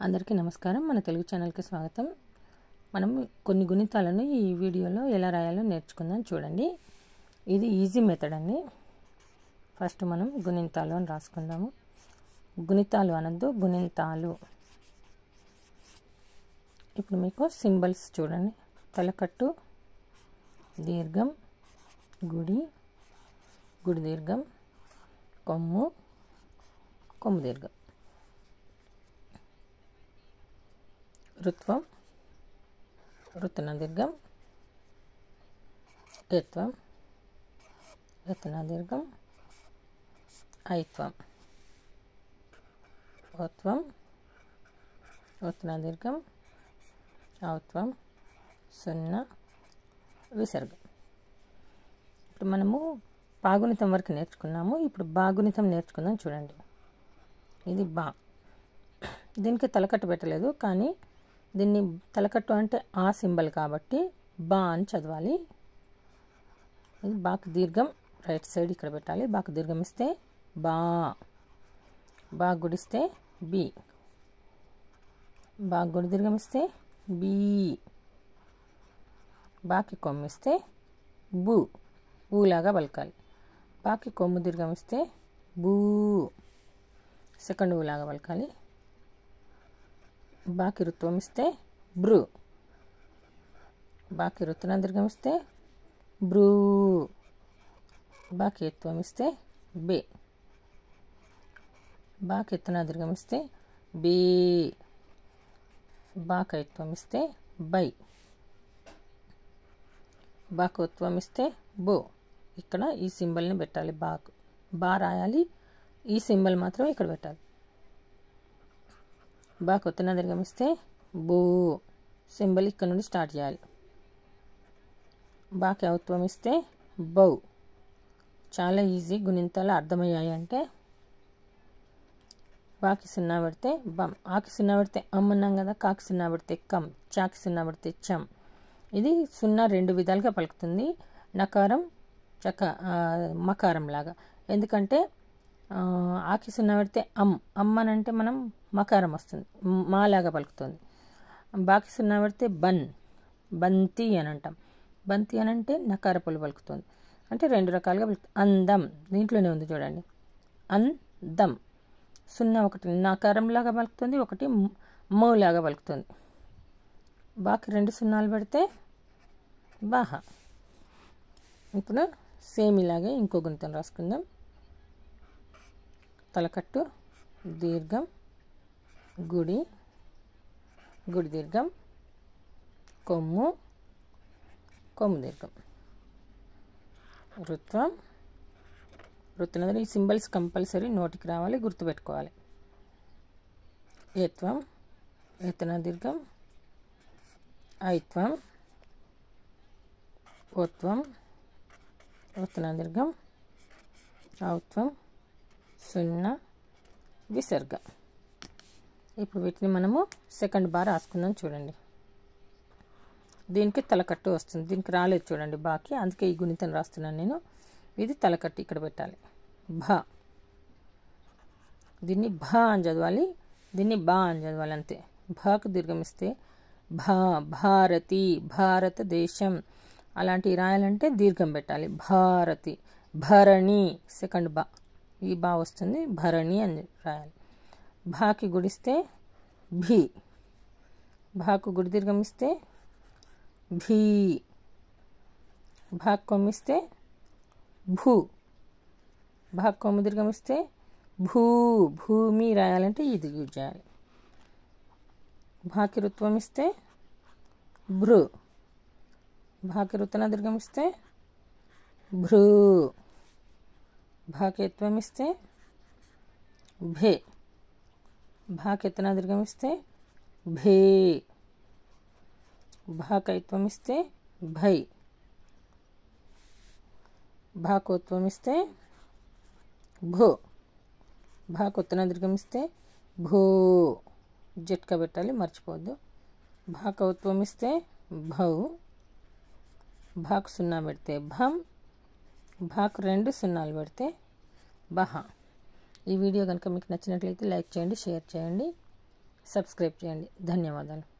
అందరికీ నమస్కారం. మన తెలుగు ఛానల్కి స్వాగతం. మనం కొన్ని గుణితాలను ఈ వీడియోలో ఎలా రాయాలో నేర్చుకుందాం. చూడండి, ఇది ఈజీ మెథడ్ అండి. ఫస్ట్ మనం గుణింతాలు అని రాసుకుందాము. గుణితాలు అనొద్దు, గుణింతాలు. ఇప్పుడు మీకు సింబల్స్ చూడండి. తలకట్టు, దీర్ఘం, గుడి, గుడి దీర్ఘం, కొమ్ము, కొమ్ము దీర్ఘం, రుత్వం, రుత్న దీర్ఘం, ఏత్వం, ఏత్న దీర్ఘం, ఐత్వం, ఓత్వం, ఓత్న దీర్ఘం, ఔత్వం, సున్నా, విసర్గం. ఇప్పుడు మనము పాగుణితం వరకు నేర్చుకున్నాము. ఇప్పుడు బాగుణితం నేర్చుకుందాం. చూడండి, ఇది బా. దీనికి తలకట్టు పెట్టలేదు, కానీ దీన్ని తలకట్టు అంటే ఆ సింబల్ కాబట్టి బా అని చదవాలి. ఇది బాకు దీర్ఘం రైట్ సైడ్ ఇక్కడ పెట్టాలి. బాకు దీర్ఘం ఇస్తే బా, బా గుడిస్తే బి, బా గుడి దీర్ఘం ఇస్తే బీ, బాకి కొమ్ము ఇస్తే బూ, ఊలాగా పలకాలి. బాకి కొమ్ము దీర్ఘం ఇస్తే బూ, సెకండ్ ఊలాగా పలకాలి. బాకి రుత్వం ఇస్తే బ్రూ, బాకి రుత్న దీర్ఘం ఇస్తే బ్రూ, బాకి ఎత్వం ఇస్తే బే, బాకి ఎత్తున దీర్ఘం ఇస్తే బే, బాకి ఎత్వం ఇస్తే బై, బాకి ఉత్వం ఇస్తే బో. ఇక్కడ ఈ సింబల్ని పెట్టాలి. బాకు బా రాయాలి, ఈ సింబల్ మాత్రం ఇక్కడ పెట్టాలి. బాకు ఉత్తున దీర్ఘం ఇస్తే బో, సింబల్ ఇక్కడ నుండి స్టార్ట్ చేయాలి. బాకి ఔత్వం ఇస్తే బౌ. చాలా ఈజీ. గుణింతాలు అర్థమయ్యాయి అంటే బాకి సున్నా పెడితే బమ్, ఆకి సున్నా పెడితే అమ్ అన్నాం కదా, కాకి సున్నా పెడితే కమ్, చాకి సున్నా పెడితే చమ్. ఇది సున్నా రెండు విధాలుగా పలుకుతుంది. నకారం, మకారం లాగా. ఎందుకంటే ఆకి సున్నా పెడితే అమ్ అని అంటే మనం మకారం వస్తుంది, మాలాగా పలుకుతుంది. బాకి సున్నా పెడితే బన్, బంతి అని అంటాం. బంతి అని అంటే నకారపులు పలుకుతుంది. అంటే రెండు రకాలుగా పలుకుతుంది. అందం దీంట్లోనే ఉంది చూడండి, అందం. సున్నా ఒకటి నకారంలాగా పలుకుతుంది, ఒకటి మౌలాగా పలుకుతుంది. బాకి రెండు సున్నాలు పెడితే బాహ. ఇప్పుడు సేమ్ ఇలాగే ఇంకో గుణితం రాసుకుందాం. తలకట్టు, దీర్ఘం, గుడి, గుడి దీర్ఘం, కొమ్ము, కొమ్ము దీర్ఘం, రుత్వం, రుత్న. ఈ సింబల్స్ కంపల్సరీ నోటికి రావాలి, గుర్తుపెట్టుకోవాలి. ఏత్వం, ఏత్న దీర్ఘం, ఐత్వం, ఓత్వం, ఓత్న దీర్ఘం, ఔత్వం, సున్నా, విసర్గ. ఇప్పుడు వీటిని మనము సెకండ్ బార్ రాసుకుందాం. చూడండి, దీనికి తలకట్టు వస్తుంది, దీనికి రాలేదు చూడండి బాకి, అందుకే ఈ గుణితం రాస్తున్నాను నేను. ఇది తలకట్టు ఇక్కడ పెట్టాలి. భా, దీన్ని భా అని చదవాలి, దీన్ని బా అని చదవాలి, అంతే. భాకు దీర్ఘం ఇస్తే భా, భారతి, భారతదేశం. అలాంటివి రాయాలంటే దీర్ఘం పెట్టాలి. భారతి, భరణి, సెకండ్ బా, ఈ బా వస్తుంది, భరణి అని రాయాలి. భాకి గుడిస్తే భీ, భాకు గుడి దీర్ఘం ఇస్తే భీ, భాకు కొమ్మిస్తే భూ, భాకు కొమ్ము దీర్ఘం ఇస్తే భూ, భూమి రాయాలంటే ఇది యూజ్ చేయాలి. భాకి రుత్వం ఇస్తే భృ, భాకి రుత్న దీర్ఘం ఇస్తే భ్రూ, భాకి ఎత్వం ఇస్తే భే, భాకి ఎత్తున దీర్ఘం ఇస్తే భే, భాకైత్వం ఇస్తే భై, భాకోత్వం ఇస్తే భో, భాకొత్తున దీర్ఘం ఇస్తే భో, జట్కా పెట్టాలి, మర్చిపోవద్దు. భాకౌత్వం ఇస్తే భౌ, భాకు సున్నా పెడితే భం, భాకు రెండు సున్నాలు పెడితే బహ. ఈ వీడియో కనుక మీకు నచ్చినట్లయితే లైక్ చేయండి, షేర్ చేయండి. సబ్స్క్రైబ్ చేయండి. ధన్యవాదాలు.